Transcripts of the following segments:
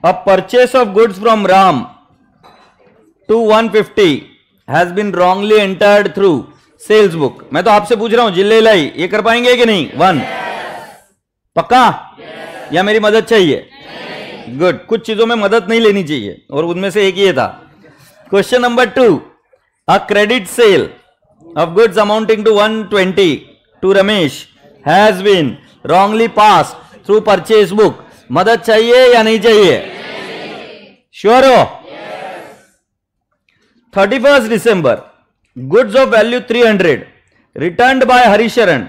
A purchase of goods from Ram to 150 has been wrongly entered through sales book. मैं तो आपसे पूछ रहा हूं जिले लाई, ये कर पाएंगे कि नहीं? 1 पक्का? या मेरी मदद चाहिए? गुड, कुछ चीजों में मदद नहीं लेनी चाहिए और उनमें से एक ये था. Question number 2, a credit sale of goods amounting to 120 to Ramesh has been wrongly passed through purchase book. मदद चाहिए या नहीं चाहिए? श्योर हो? 31st December, goods of value 300 returned by Harisharan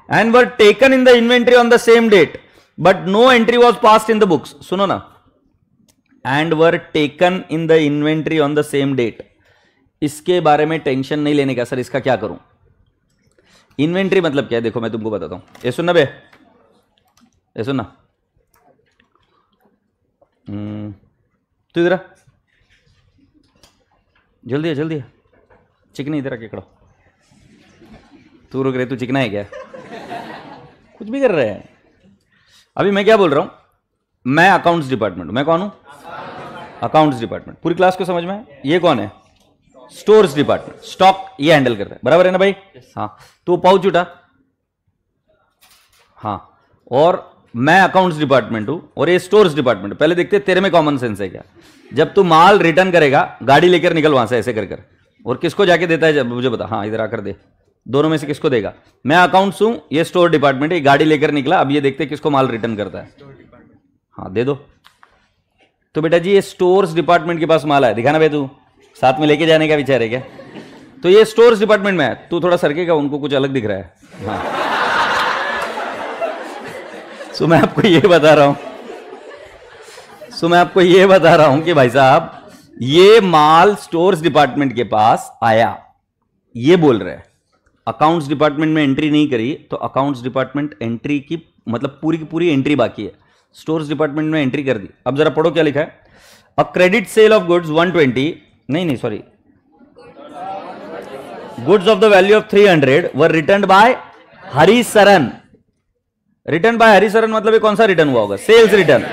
and were taken in the inventory on the same date, but no entry was passed in the books. सुनो ना, and were taken in the inventory on the same date. इसके बारे में tension नहीं लेने का. Sir इसका क्या करूं? इन्वेंट्री मतलब क्या है? देखो मैं तुमको बताता हूं. ये सुनना बे, ये सुनना. तू इधर जल्दी है, जल्दी है. चिकनी इधर आके खड़ो. तू रुक रहे, तू चिकना है क्या? कुछ भी कर रहे हैं. अभी मैं क्या बोल रहा हूं? मैं अकाउंट्स डिपार्टमेंट. मैं कौन हूं? Accounts department. पूरी क्लास को समझ में है? ये कौन है? Stores department. स्टॉक ये हैंडल करता है. बराबर है ना भाई? हाँ. तो पाउच उठा. हाँ. और मैं अकाउंट्स डिपार्टमेंट हूं और ये स्टोर्स डिपार्टमेंट. पहले देखते तेरे में कॉमन सेंस है क्या? जब तू माल रिटर्न करेगा, गाड़ी लेकर निकल वहां से ऐसे कर कर, और किसको जाके देता है जब मुझे बता. हाँ इधर आकर दे. दोनों में से किसको देगा? मैं अकाउंट्स हूं, ये स्टोर डिपार्टमेंट है. गाड़ी लेकर निकला, अब ये देखते किसको माल रिटर्न करता है. हाँ दे दो. तो बेटा जी ये स्टोर्स डिपार्टमेंट के पास माल है. दिखाना भाई, तू साथ में लेके जाने का विचार है क्या? तो ये स्टोर्स डिपार्टमेंट में है. तू थोड़ा सरकेगा, उनको कुछ अलग दिख रहा है. हाँ. सो मैं आपको ये बता रहा हूं कि भाई साहब ये माल स्टोर्स डिपार्टमेंट के पास आया, ये बोल रहे हैं. अकाउंट्स डिपार्टमेंट में एंट्री नहीं करी, तो अकाउंट्स डिपार्टमेंट एंट्री की मतलब पूरी की पूरी एंट्री बाकी है. स्टोर्स डिपार्टमेंट में एंट्री कर दी. अब जरा पढ़ो क्या लिखा है. A credit sale of goods 120 नहीं sorry, goods of the value of 300 were returned by Harisharan. Return by Harisharan मतलब ये कौन सा रिटर्न हुआ होगा? Sales return.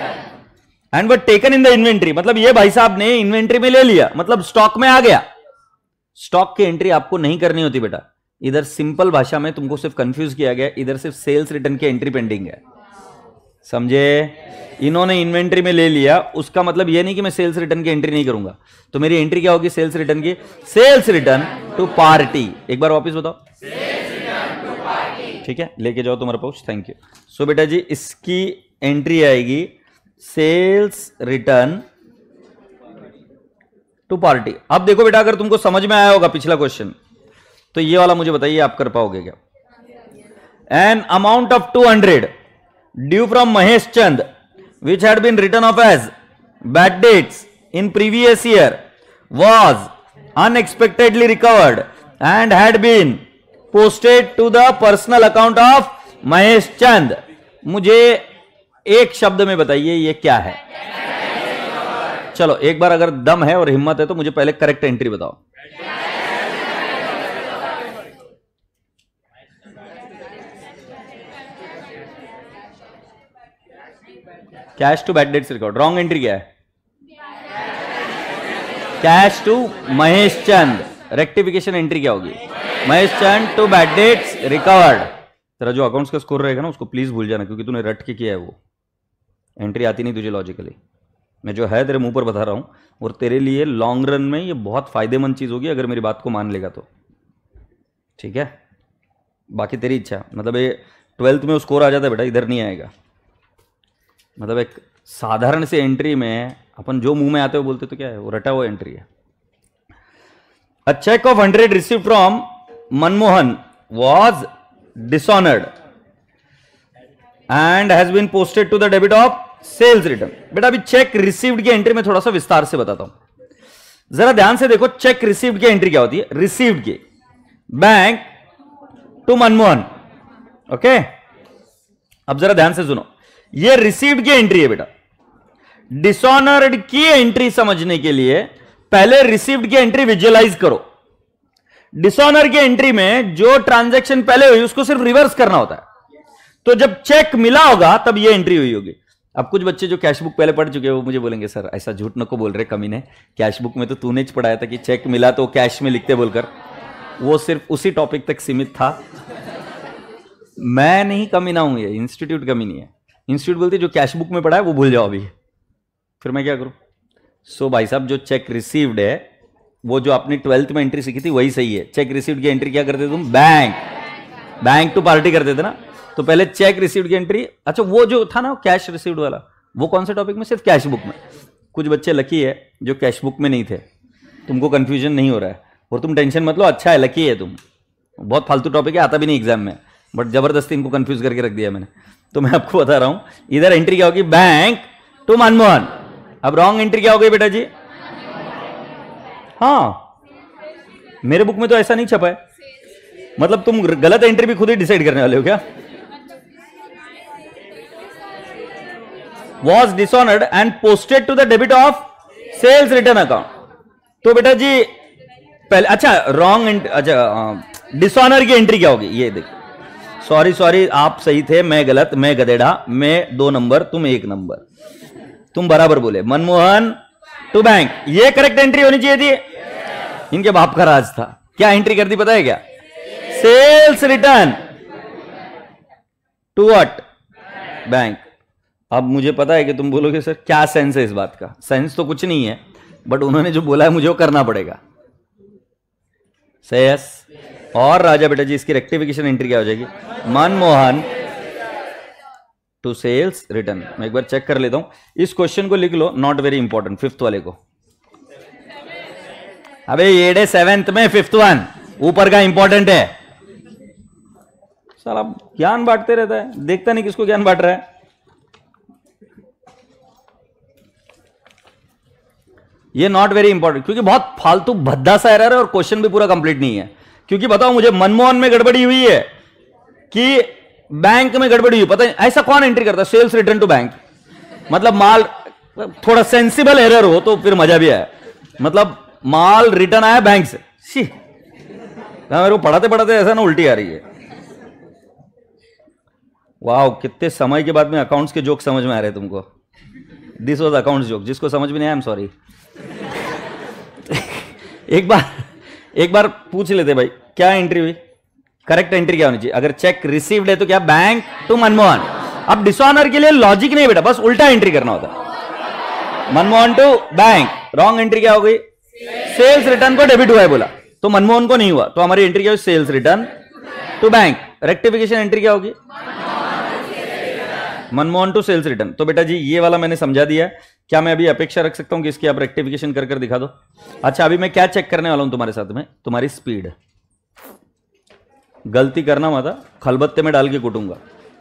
And were taken in the inventory मतलब ये भाई साहब ने इन्वेंट्री में ले लिया, मतलब स्टॉक में आ गया. स्टॉक की एंट्री आपको नहीं करनी होती बेटा. इधर सिंपल भाषा में तुमको सिर्फ कंफ्यूज किया गया. इधर सिर्फ सेल्स रिटर्न की एंट्री पेंडिंग है. समझे? इन्होंने इन्वेंट्री में ले लिया, उसका मतलब ये नहीं कि मैं सेल्स रिटर्न की एंट्री नहीं करूंगा. तो मेरी एंट्री क्या होगी सेल्स रिटर्न की? Sales return to party. एक बार वापस बताओ. ठीक है, लेके जाओ तुम्हारा पाउच. Thank you. सो बेटा जी इसकी एंट्री आएगी सेल्स रिटर्न टू पार्टी. अब देखो बेटा, अगर तुमको समझ में आया होगा पिछला क्वेश्चन, तो ये वाला मुझे बताइए आप कर पाओगे क्या? An amount of 200 due from Mahesh Chand which had been written off as bad debts in previous year was unexpectedly recovered and had been posted to the personal account of Mahesh Chand. मुझे एक शब्द में बताइए ये क्या है? चलो एक बार अगर दम है और हिम्मत है तो मुझे पहले करेक्ट एंट्री बताओ. Cash to bad debts record. Wrong entry क्या है? Cash to Mahesh Chand. Rectification entry क्या होगी? Mahesh Chand to bad debts recovered. तेरा जो अकाउंट्स का स्कोर रहेगा ना उसको प्लीज भूल जाना, क्योंकि तूने रट के किया है. वो एंट्री आती नहीं तुझे लॉजिकली. मैं जो है तेरे मुंह पर बता रहा हूं, और तेरे लिए लॉन्ग रन में ये बहुत फायदेमंद चीज होगी अगर मेरी बात को मान लेगा तो. ठीक है, बाकी तेरी इच्छा. मतलब ये 12th में वो स्कोर आ जाता है बेटा, इधर नहीं आएगा. मतलब एक साधारण से एंट्री में अपन जो मुंह में आते हुए बोलते तो क्या है, वो रटा हुआ एंट्री है. A check of 100 received from Manmohan was dishonored and has been posted to the debit of sales return. बेटा अभी चेक रिसीव्ड की एंट्री में थोड़ा सा विस्तार से बताता हूं. जरा ध्यान से देखो, चेक रिसीव्ड की एंट्री क्या होती है? रिसीव्ड की बैंक टू मनमोहन. ओके, अब जरा ध्यान से सुनो, ये रिसीव्ड की एंट्री है बेटा. डिसऑनर्ड की एंट्री समझने के लिए पहले रिसीव्ड की एंट्री विजुअलाइज करो. डिसऑनर की एंट्री में जो ट्रांजैक्शन पहले हुई उसको सिर्फ रिवर्स करना होता है. तो जब चेक मिला होगा तब ये एंट्री हुई होगी. अब कुछ बच्चे जो कैश बुक पहले पढ़ चुके हैं वो मुझे बोलेंगे सर ऐसा झूठ नको बोल रहे कमीने, कैश बुक में तो तूने ही पढ़ाया था कि चेक मिला तो कैश में लिखते बोलकर, वो सिर्फ उसी टॉपिक तक सीमित था। मैं नहीं कमीना हूं, ये इंस्टीट्यूट कमी नहीं है। इंस्टीट्यूट बोलती जो कैश बुक में पढ़ा है वो भूल जाओ अभी, फिर मैं क्या करूं। सो भाई साहब जो चेक रिसीव्ड है वो जो आपने 12th में एंट्री सीखी थी वही सही है। चेक रिसीव्ड की एंट्री क्या करते थे तुम? बैंक टू पार्टी करते थे ना। तो पहले चेक रिसीव्ड की एंट्री, अच्छा वो जो था ना कैश रिसीव्ड वाला, वो कौन से टॉपिक में? सिर्फ कैश बुक में। कुछ बच्चे लकी है जो कैश बुक में नहीं थे, तुमको कंफ्यूजन नहीं हो रहा है और तुम टेंशन मत लो, अच्छा है, लकी है तुम। बहुत फालतू टॉपिक है, आता भी नहीं एग्जाम में, बट जबरदस्ती इनको कंफ्यूज करके रख दिया मैंने। तो मैं आपको बता रहा हूं, इधर एंट्री क्या होगी? Bank to Manmohan. अब रॉन्ग एंट्री क्या हो गई बेटा जी? हाँ, मेरे बुक में तो ऐसा नहीं छपा है। मतलब तुम गलत एंट्री भी खुद ही डिसाइड करने वाले हो क्या? Was dishonoured and posted to the debit of sales return account. तो बेटा जी पहले, अच्छा रॉन्ग, अच्छा डिसऑनर की एंट्री क्या होगी? ये देखो, सॉरी आप सही थे, मैं गलत, मैं गधेड़ा, मैं 2 नंबर तुम 1 नंबर, तुम बराबर बोले। मनमोहन टू बैंक, ये करेक्ट एंट्री होनी चाहिए थी। इनके बाप का राज था। क्या एंट्री कर दी पता है क्या? Sales return to what? Bank. अब मुझे पता है कि तुम बोलोगे सर क्या सेंस है इस बात का? सेंस तो कुछ नहीं है, बट उन्होंने जो बोला है मुझे वो करना पड़ेगा। सही। और राजा बेटा जी इसकी रेक्टिफिकेशन एंट्री क्या हो जाएगी? Manmohan to sales return. मैं एक बार चेक कर लेता हूं, इस क्वेश्चन को लिख लो, नॉट वेरी इंपॉर्टेंट, 5th वाले को। अबे ये 7th में 5th वन ऊपर का इंपॉर्टेंट है। साला ज्ञान बांटते रहता है, देखता नहीं किसको ज्ञान बांट रहा है। ये नॉट वेरी इंपॉर्टेंट, क्योंकि बहुत फालतू भद्दा सा एरर है और क्वेश्चन भी पूरा कंप्लीट नहीं है। क्योंकि बताओ मुझे, मनमोहन में गड़बड़ी हुई है कि बैंक में गड़बड़ी हुई, पता नहीं ऐसा कौन एंट्री करता है? Sales return to bank. मतलब माल थोड़ा सेंसिबल एरर हो तो फिर मजा भी आया। मतलब माल रिटर्न आया बैंक से, शी मेरे को पढ़ाते पढ़ाते ऐसा ना उल्टी आ रही है। वाह, कितने समय के बाद में अकाउंट्स के जोक समझ में आ रहे हैं तुमको। This was accounts joke. जिसको समझ में नहीं आया, आई एम सॉरी। एक बार पूछ लेते भाई, क्या एंट्री हुई? करेक्ट एंट्री क्या होनी चाहिए? अगर चेक रिसीव्ड है तो क्या? Bank to Manmohan. अब डिसऑनर के लिए लॉजिक नहीं बेटा, बस उल्टा एंट्री करना होता। Manmohan to bank, wrong entry क्या हो गई? सेल्स रिटर्न को डेबिट हुआ है बोला, तो मनमोहन को नहीं हुआ, तो हमारी एंट्री क्या हुई? Sales return to bank. Rectification entry क्या होगी? Manmohan to sales return. तो बेटा जी ये वाला मैंने समझा दिया। क्या मैं अभी अपेक्षा रख सकता हूं कि इसकी आप रेक्टिफिकेशन कर दिखा दो? अच्छा, अभी मैं क्या चेक करने वाला हूं तुम्हारे साथ में? तुम्हारी स्पीड। गलती करना मत, खलबत्ते में डाल के कूटूंगा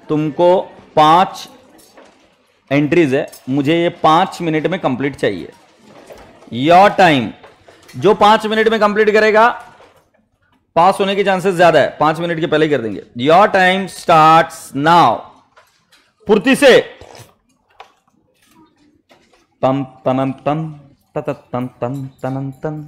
तुमको। 5 एंट्रीज है, मुझे ये 5 मिनट में कंप्लीट चाहिए। योर टाइम, जो 5 मिनट में कंप्लीट करेगा पास होने के चांसेस ज्यादा है। 5 मिनट के पहले ही कर देंगे। Your time starts now. फुर्ती से। पम पम पम तम तम तम तम।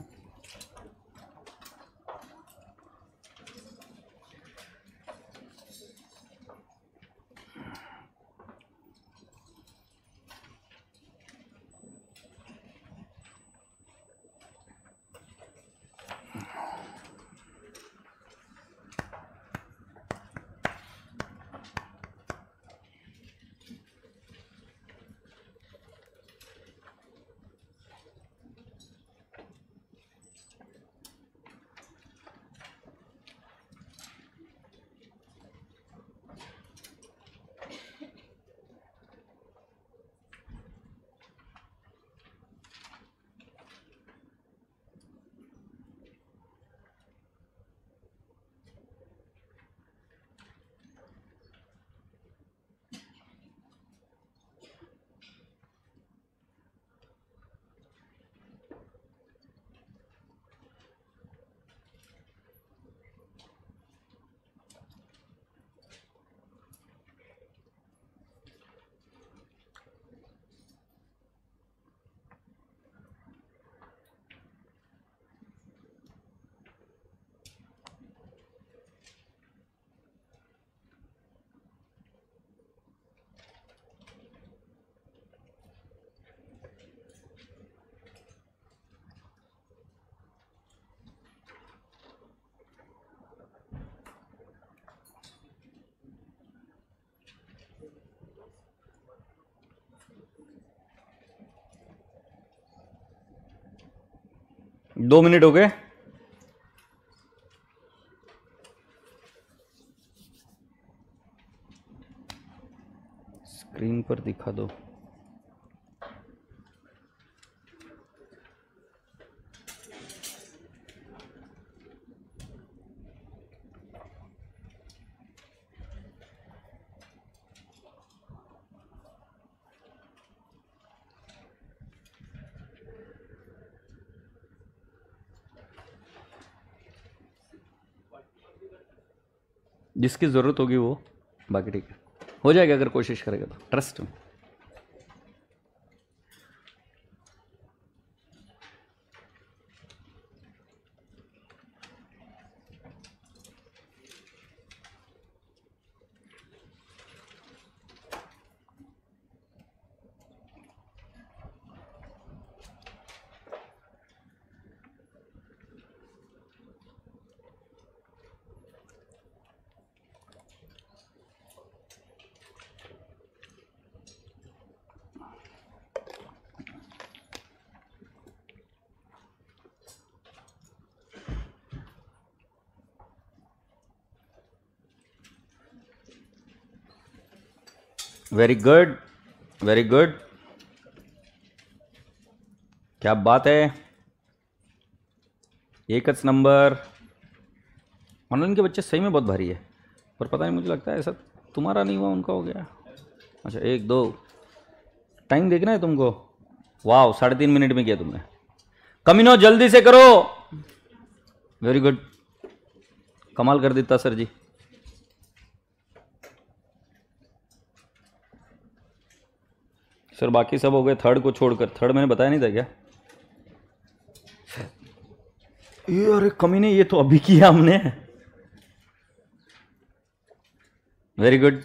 2 मिनट हो गए। स्क्रीन पर दिखा दो। जिसकी जरूरत होगी वो, बाकी ठीक है, हो जाएगा अगर कोशिश करेगा तो, ट्रस्ट में। वेरी गुड, वेरी गुड, क्या बात है। एकच नंबर। ऑनलाइन के बच्चे सही में बहुत भारी है, पर पता नहीं, मुझे लगता है ऐसा तुम्हारा नहीं हुआ, उनका हो गया। अच्छा 1 2, टाइम देखना है तुमको। वाह 3.5 मिनट में किया तुमने। कमीनो जल्दी से करो। वेरी गुड, कमाल कर देता सर जी। सर बाकी सब हो गए थर्ड को छोड़कर। थर्ड मैंने बताया नहीं था क्या? ये अरे कमीने, ये तो अभी किया हमने। वेरी गुड,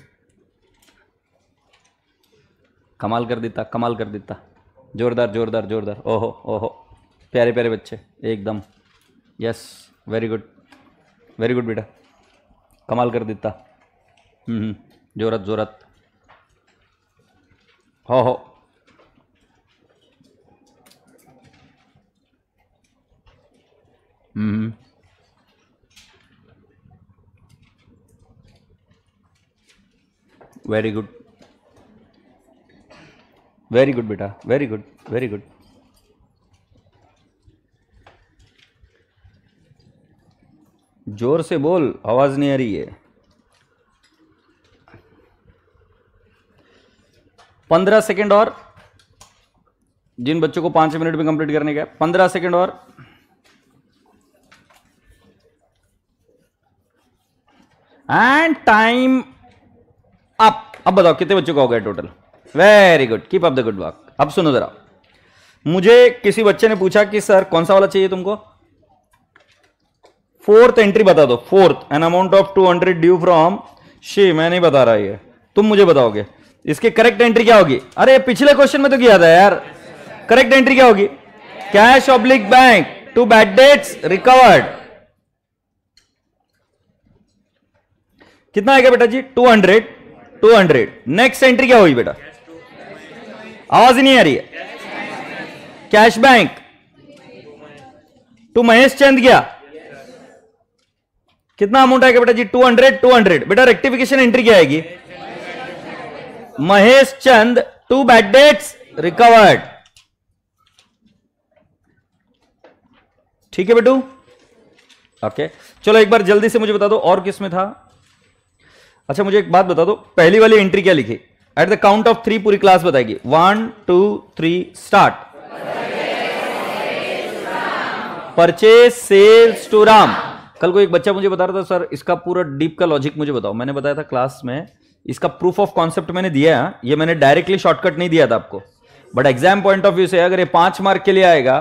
कमाल कर देता, कमाल कर देता। जोरदार जोरदार जोरदार। ओहो ओहो, प्यारे प्यारे बच्चे एकदम। Yes very good, very good बेटा, कमाल कर देता। जोरत जोरत। हो वेरी गुड, वेरी गुड बेटा, वेरी गुड, वेरी गुड। जोर से बोल, आवाज नहीं आ रही है। 15 सेकेंड और, जिन बच्चों को 5 मिनट में कंप्लीट करने का है, 15 सेकेंड और। And time up. अब बताओ कितने बच्चों का हो गया total? Very good, keep up the good work. अब सुनो जरा, मुझे किसी बच्चे ने पूछा कि सर कौन सा वाला चाहिए तुमको? 4th एंट्री बता दो। 4th, N amount of 200 due from she. मैं नहीं बता रहा, ये तुम मुझे बताओगे। इसकी करेक्ट एंट्री क्या होगी? अरे पिछले क्वेश्चन में तो किया था यार। करेक्ट एंट्री क्या होगी? Cash oblique bank to bad debts recovered. कितना आएगा बेटा जी? 200 200। नेक्स्ट एंट्री क्या होगी बेटा? आवाज ही नहीं आ रही है। कैश बैंक टू महेश चंद गया। कितना अमाउंट आएगा बेटा जी? 200 200। बेटा रेक्टिफिकेशन एंट्री क्या आएगी? Mahesh Chand to bad debts recovered. ठीक है बेटू, ओके। चलो एक बार जल्दी से मुझे बता दो और किस में था। अच्छा मुझे एक बात बता दो, पहली वाली एंट्री क्या लिखी? एट द काउंट ऑफ 3 पूरी क्लास बताएगी। 1 2 3 start. Purchase sales to Ram. कल को एक बच्चा मुझे बता रहा था सर इसका पूरा डीप का लॉजिक मुझे बताओ। मैंने बताया था क्लास में, इसका प्रूफ ऑफ कॉन्सेप्ट मैंने दिया है। ये मैंने डायरेक्टली शॉर्टकट नहीं दिया था आपको, but exam point of view से अगर ये 5 मार्क के लिए आएगा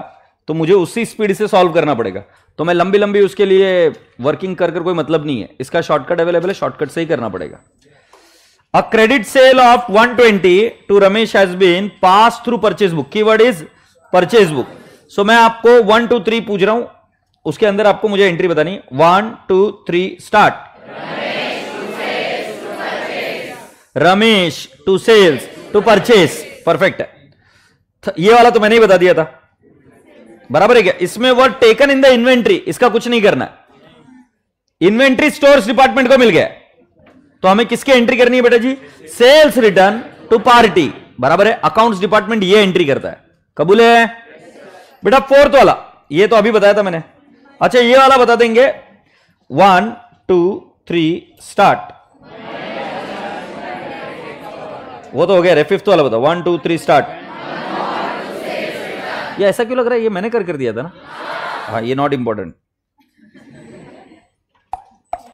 तो मुझे उसी स्पीड से सॉल्व करना पड़ेगा। तो मैं लंबी लंबी उसके लिए वर्किंग कर कोई मतलब नहीं है। इसका शॉर्टकट अवेलेबल है, शॉर्टकट से ही करना पड़ेगा। A credit sale of 120 to Ramesh has been passed through purchase book. Keyword is purchase book. So मैं आपको 1 2 3 पूछ रहा हूं, उसके अंदर आपको मुझे एंट्री बतानी। 1 2 3 start. Ramesh to sales to purchase. Perfect है। ये वाला तो मैंने ही बता दिया था। बराबर है क्या? इसमें word taken in the inventory, इसका कुछ नहीं करना। इन्वेंट्री स्टोर्स डिपार्टमेंट को मिल गया, तो हमें किसकी एंट्री करनी है बेटा जी? सेल्स रिटर्न टू पार्टी, बराबर है। अकाउंट्स डिपार्टमेंट ये एंट्री करता है, कबूल है बेटा? फोर्थ वाला ये तो अभी बताया था मैंने। अच्छा ये वाला बता देंगे, 1 2 3 स्टार्ट। वो तो हो गया रे, फिफ्थ वाला बताओ, 1 2 3 स्टार्ट। ये ऐसा क्यों लग रहा है? ये मैंने कर दिया था ना। हाँ ये नॉट इंपॉर्टेंट।